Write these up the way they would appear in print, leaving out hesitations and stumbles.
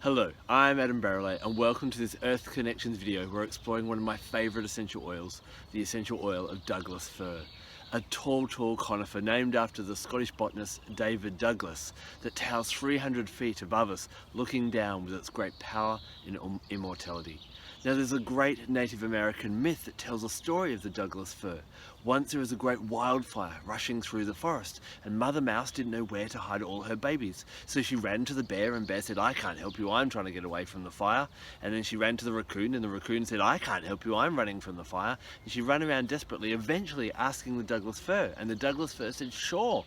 Hello, I'm Adam Barralet and welcome to this Earth Connections video where we're exploring one of my favourite essential oils, the essential oil of Douglas Fir. A tall conifer named after the Scottish botanist David Douglas that towers 300 feet above us, looking down with its great power and immortality. Now there's a great Native American myth that tells a story of the Douglas Fir. Once there was a great wildfire rushing through the forest and Mother Mouse didn't know where to hide all her babies. So she ran to the bear and bear said, "I can't help you, I'm trying to get away from the fire." And then she ran to the raccoon and the raccoon said, "I can't help you, I'm running from the fire." And she ran around desperately, eventually asking the Douglas Fir. And the Douglas Fir said, "Sure,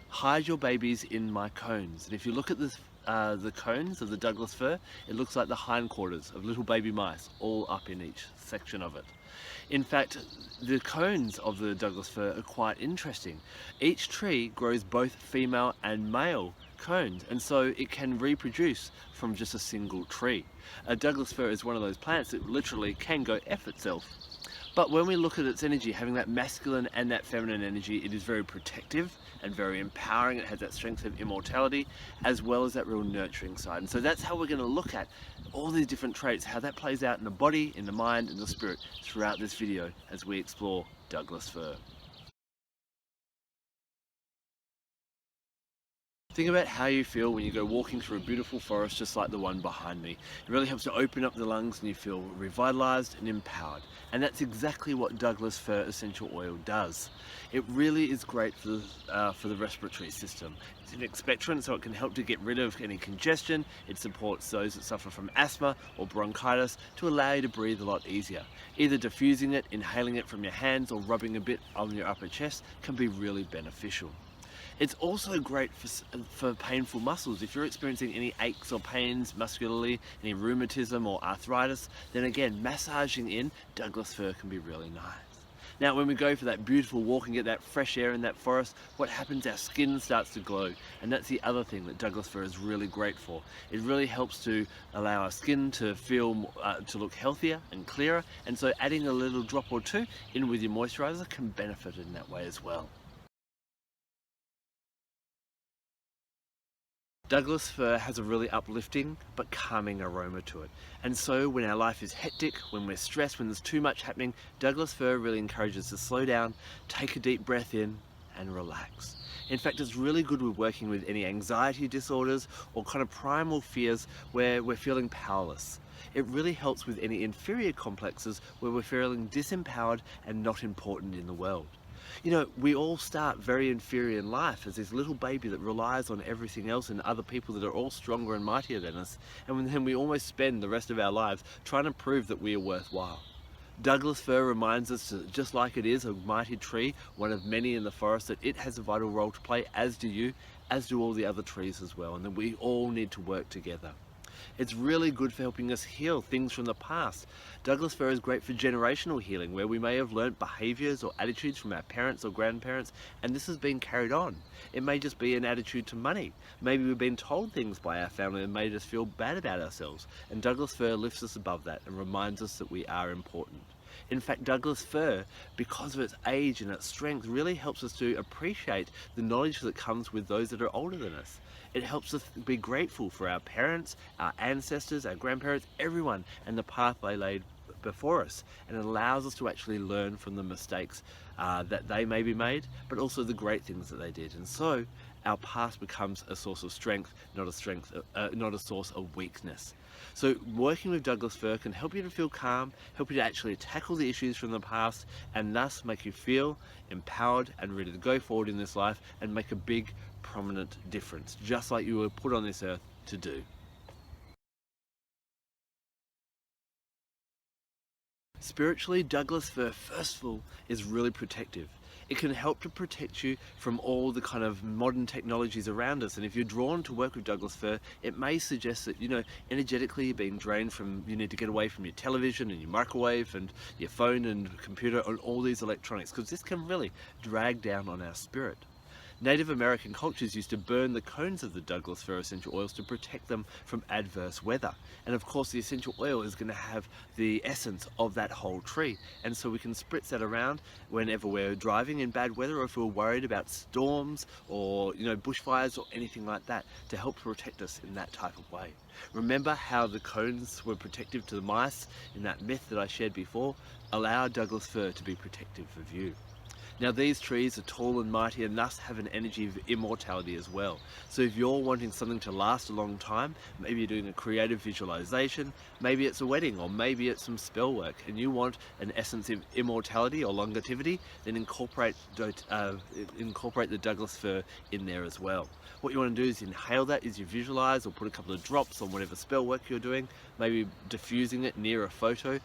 hide your babies in my cones." And if you look at this, the cones of the Douglas Fir, it looks like the hindquarters of little baby mice, all up in each section of it. In fact, the cones of the Douglas Fir are quite interesting. Each tree grows both female and male cones, and so it can reproduce from just a single tree. A Douglas Fir is one of those plants that literally can go F itself. But when we look at its energy, having that masculine and that feminine energy, it is very protective and very empowering. It has that strength of immortality as well as that real nurturing side. And so that's how we're going to look at all these different traits, how that plays out in the body, in the mind, and the spirit throughout this video as we explore Douglas Fir. Think about how you feel when you go walking through a beautiful forest just like the one behind me. It really helps to open up the lungs and you feel revitalized and empowered. And that's exactly what Douglas Fir essential oil does. It really is great for the respiratory system. It's an expectorant, so it can help to get rid of any congestion. It supports those that suffer from asthma or bronchitis to allow you to breathe a lot easier. Either diffusing it, inhaling it from your hands, or rubbing a bit on your upper chest can be really beneficial. It's also great for painful muscles. If you're experiencing any aches or pains muscularly, any rheumatism or arthritis, then again, massaging in Douglas Fir can be really nice. Now, when we go for that beautiful walk and get that fresh air in that forest, what happens? Our skin starts to glow. And that's the other thing that Douglas Fir is really great for. It really helps to allow our skin to feel, to look healthier and clearer. And so adding a little drop or two in with your moisturizer can benefit in that way as well. Douglas Fir has a really uplifting but calming aroma to it. And so when our life is hectic, when we're stressed, when there's too much happening, Douglas Fir really encourages us to slow down, take a deep breath in and relax. In fact, it's really good with working with any anxiety disorders or kind of primal fears where we're feeling powerless. It really helps with any inferior complexes where we're feeling disempowered and not important in the world. You know, we all start very inferior in life as this little baby that relies on everything else and other people that are all stronger and mightier than us, and then we almost spend the rest of our lives trying to prove that we are worthwhile. Douglas Fir reminds us that just like it is a mighty tree, one of many in the forest, that it has a vital role to play, as do you, as do all the other trees as well, and that we all need to work together. It's really good for helping us heal things from the past. Douglas Fir is great for generational healing, where we may have learnt behaviours or attitudes from our parents or grandparents, and this has been carried on. It may just be an attitude to money. Maybe we've been told things by our family that made us feel bad about ourselves, and Douglas Fir lifts us above that and reminds us that we are important. In fact, Douglas Fir, because of its age and its strength, really helps us to appreciate the knowledge that comes with those that are older than us. It helps us be grateful for our parents, our ancestors, our grandparents, everyone, and the path they laid before us. And it allows us to actually learn from the mistakes that they maybe made, but also the great things that they did. And so our past becomes a source of strength, not a source of weakness. So working with Douglas Fir can help you to feel calm, help you to actually tackle the issues from the past, and thus make you feel empowered and ready to go forward in this life and make a big, prominent difference, just like you were put on this earth to do. Spiritually, Douglas Fir, first of all, is really protective. It can help to protect you from all the kind of modern technologies around us. And if you're drawn to work with Douglas Fir, it may suggest that, you know, energetically you're being drained from, you need to get away from your television and your microwave and your phone and computer and all these electronics, because this can really drag down on our spirit. Native American cultures used to burn the cones of the Douglas fir essential oils to protect them from adverse weather. And of course the essential oil is going to have the essence of that whole tree. And so we can spritz that around whenever we're driving in bad weather, or if we're worried about storms or bushfires or anything like that, to help protect us in that type of way. Remember how the cones were protective to the mice in that myth that I shared before? Allow Douglas fir to be protective of you. Now these trees are tall and mighty and thus have an energy of immortality as well. So if you're wanting something to last a long time, maybe you're doing a creative visualization, maybe it's a wedding, or maybe it's some spell work, and you want an essence of immortality or longevity, then incorporate the Douglas fir in there as well. What you want to do is inhale that as you visualize, or put a couple of drops on whatever spell work you're doing, maybe diffusing it near a photo,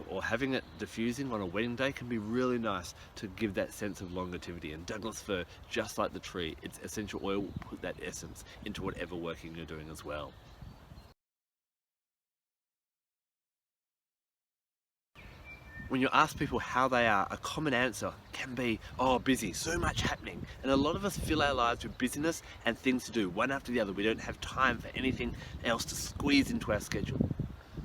or having it diffusing on a wedding day can be really nice to give that sense of longevity. And Douglas fir, just like the tree, its essential oil will put that essence into whatever working you're doing as well. When you ask people how they are, a common answer can be, oh, busy, so much happening. And a lot of us fill our lives with busyness and things to do, one after the other. We don't have time for anything else to squeeze into our schedule.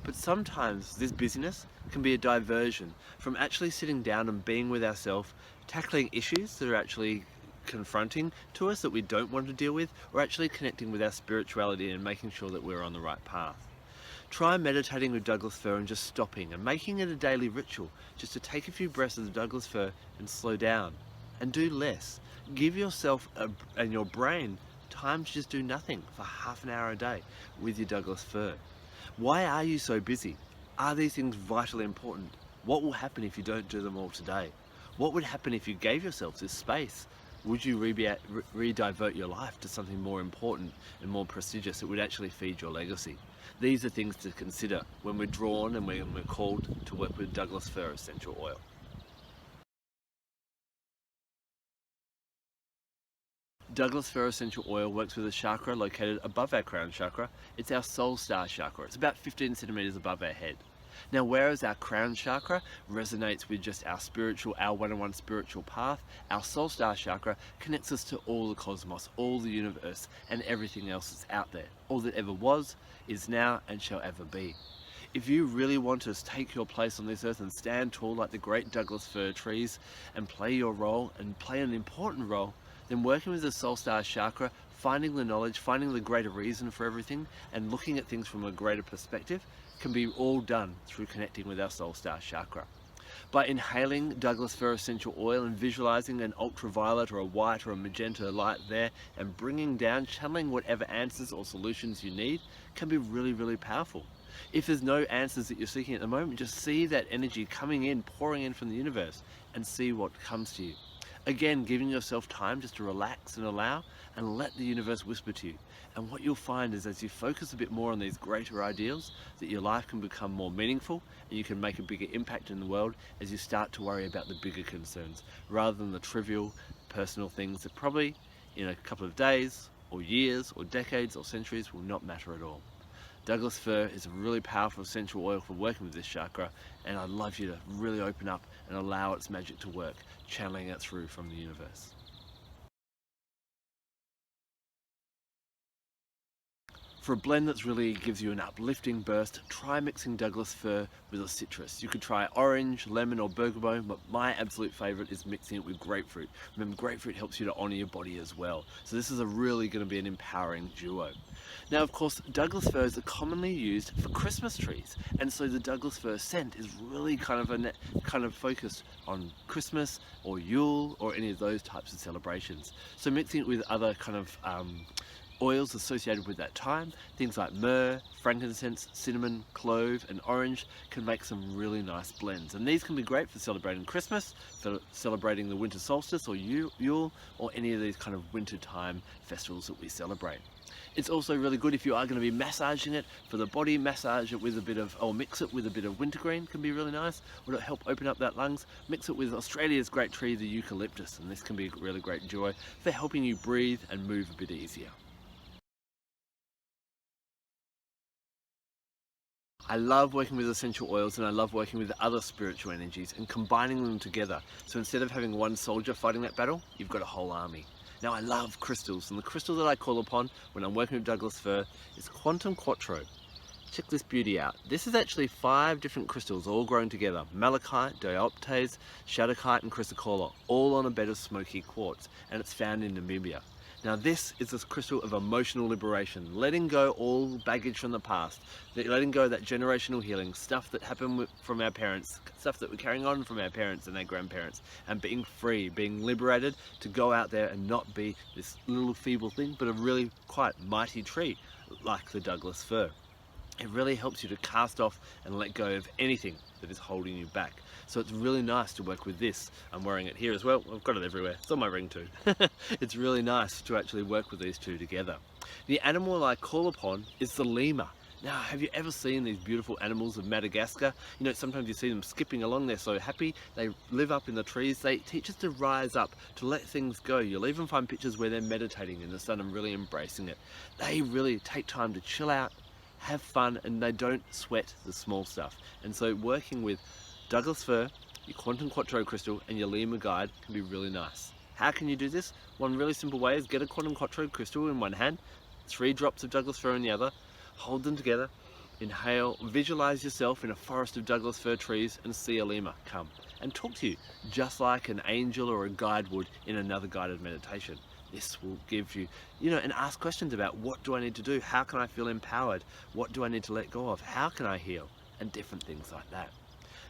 But sometimes this busyness can be a diversion from actually sitting down and being with ourselves, tackling issues that are actually confronting to us that we don't want to deal with, or actually connecting with our spirituality and making sure that we're on the right path. Try meditating with Douglas fir and just stopping and making it a daily ritual, just to take a few breaths of the Douglas fir and slow down and do less. Give yourself and your brain time to just do nothing for half an hour a day with your Douglas fir. Why are you so busy? Are these things vitally important? What will happen if you don't do them all today? What would happen if you gave yourself this space? Would you re-divert your life to something more important and more prestigious that would actually feed your legacy? These are things to consider when we're drawn and when we're called to work with Douglas fir essential oil. Douglas fir essential oil works with a chakra located above our crown chakra. It's our soul star chakra. It's about 15 centimeters above our head. Now, whereas our crown chakra resonates with just our one-on-one spiritual path, our soul star chakra connects us to all the cosmos, all the universe, and everything else that's out there. All that ever was, is now, and shall ever be. If you really want to take your place on this earth and stand tall like the great Douglas fir trees and play your role and play an important role, then working with the soul star chakra, finding the knowledge, finding the greater reason for everything, and looking at things from a greater perspective can be all done through connecting with our soul star chakra. By inhaling Douglas fir essential oil and visualizing an ultraviolet or a white or a magenta light there and bringing down, channeling whatever answers or solutions you need, can be really, really powerful. If there's no answers that you're seeking at the moment, just see that energy coming in, pouring in from the universe, and see what comes to you. Again, giving yourself time just to relax and allow, and let the universe whisper to you. And what you'll find is, as you focus a bit more on these greater ideals, that your life can become more meaningful and you can make a bigger impact in the world as you start to worry about the bigger concerns, rather than the trivial personal things that probably in a couple of days or years or decades or centuries will not matter at all. Douglas fir is a really powerful essential oil for working with this chakra, and I'd love you to really open up and allow its magic to work, channeling it through from the universe. For a blend that really gives you an uplifting burst, try mixing Douglas fir with a citrus. You could try orange, lemon or bergamot, but my absolute favourite is mixing it with grapefruit. Remember, grapefruit helps you to honour your body as well. So this is really going to be an empowering duo. Now, of course, Douglas firs are commonly used for Christmas trees, and so the Douglas fir scent is really kind of focused on Christmas or Yule or any of those types of celebrations. So mixing it with other kind of oils associated with that time, things like myrrh, frankincense, cinnamon, clove and orange, can make some really nice blends. And these can be great for celebrating Christmas, for celebrating the winter solstice or Yule, or any of these kind of winter time festivals that we celebrate. It's also really good if you are going to be massaging it for the body. Massage it with a bit of, or mix it with a bit of wintergreen, can be really nice. Will it help open up that lungs? Mix it with Australia's great tree, the eucalyptus, and this can be a really great joy for helping you breathe and move a bit easier. I love working with essential oils, and I love working with other spiritual energies and combining them together. So instead of having one soldier fighting that battle, you've got a whole army. Now I love crystals, and the crystal that I call upon when I'm working with Douglas Fir is Quantum Quattro. Check this beauty out. This is actually 5 different crystals all grown together. Malachite, dioptase, shadowite and chrysocolla, all on a bed of smoky quartz, and it's found in Namibia. Now this is this crystal of emotional liberation, letting go all baggage from the past, letting go that generational healing, stuff that happened from our parents, stuff that we're carrying on from our parents and their grandparents, and being free, being liberated to go out there and not be this little feeble thing, but a really quite mighty tree like the Douglas Fir. It really helps you to cast off and let go of anything that is holding you back. So it's really nice to work with this. I'm wearing it here as well. I've got it everywhere. It's on my ring too. It's really nice to actually work with these two together. The animal I call upon is the lemur. Now, have you ever seen these beautiful animals of Madagascar? You know, sometimes you see them skipping along, they're so happy, they live up in the trees, they teach us to rise up, to let things go. You'll even find pictures where they're meditating in the sun and really embracing it. They really take time to chill out, have fun, and they don't sweat the small stuff. And so working with Douglas Fir, your Quantum Quattro crystal, and your lemur guide can be really nice. How can you do this? One really simple way is get a Quantum Quattro crystal in one hand, 3 drops of Douglas Fir in the other, hold them together, inhale, visualize yourself in a forest of Douglas Fir trees and see a lemur come and talk to you, just like an angel or a guide would in another guided meditation. This will give you, and ask questions about what do I need to do? How can I feel empowered? What do I need to let go of? How can I heal? And different things like that.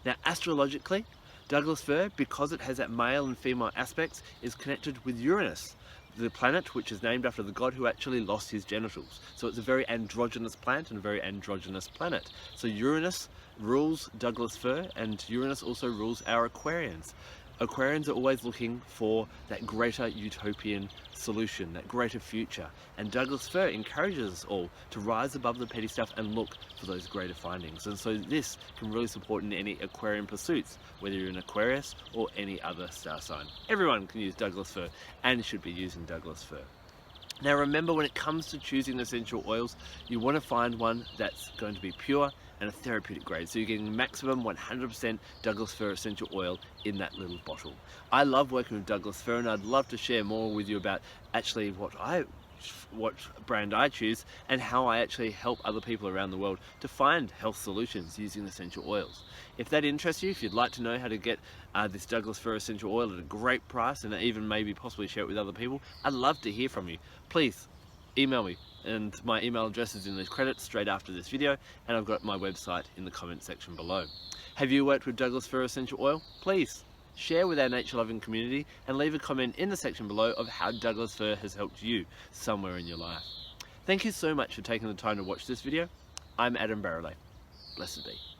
Now, astrologically, Douglas Fir, because it has that male and female aspects, is connected with Uranus, the planet which is named after the god who actually lost his genitals. So it's a very androgynous plant and a very androgynous planet. So Uranus rules Douglas Fir, and Uranus also rules our Aquarians. Aquarians are always looking for that greater utopian solution, that greater future. And Douglas Fir encourages us all to rise above the petty stuff and look for those greater findings. And so this can really support in any Aquarian pursuits, whether you're an Aquarius or any other star sign. Everyone can use Douglas Fir and should be using Douglas Fir. Now remember, when it comes to choosing essential oils, you want to find one that's going to be pure and a therapeutic grade. So you're getting maximum 100% Douglas Fir essential oil in that little bottle. I love working with Douglas Fir, and I'd love to share more with you about actually what brand I choose and how I actually help other people around the world to find health solutions using essential oils. If that interests you, if you'd like to know how to get this Douglas Fir essential oil at a great price and even maybe possibly share it with other people, I'd love to hear from you. Please email me, and my email address is in the credits straight after this video, and I've got my website in the comment section below. Have you worked with Douglas Fir essential oil? Please share with our nature loving community and leave a comment in the section below of how Douglas Fir has helped you somewhere in your life. Thank you so much for taking the time to watch this video. I'm Adam Barralet. Blessed be.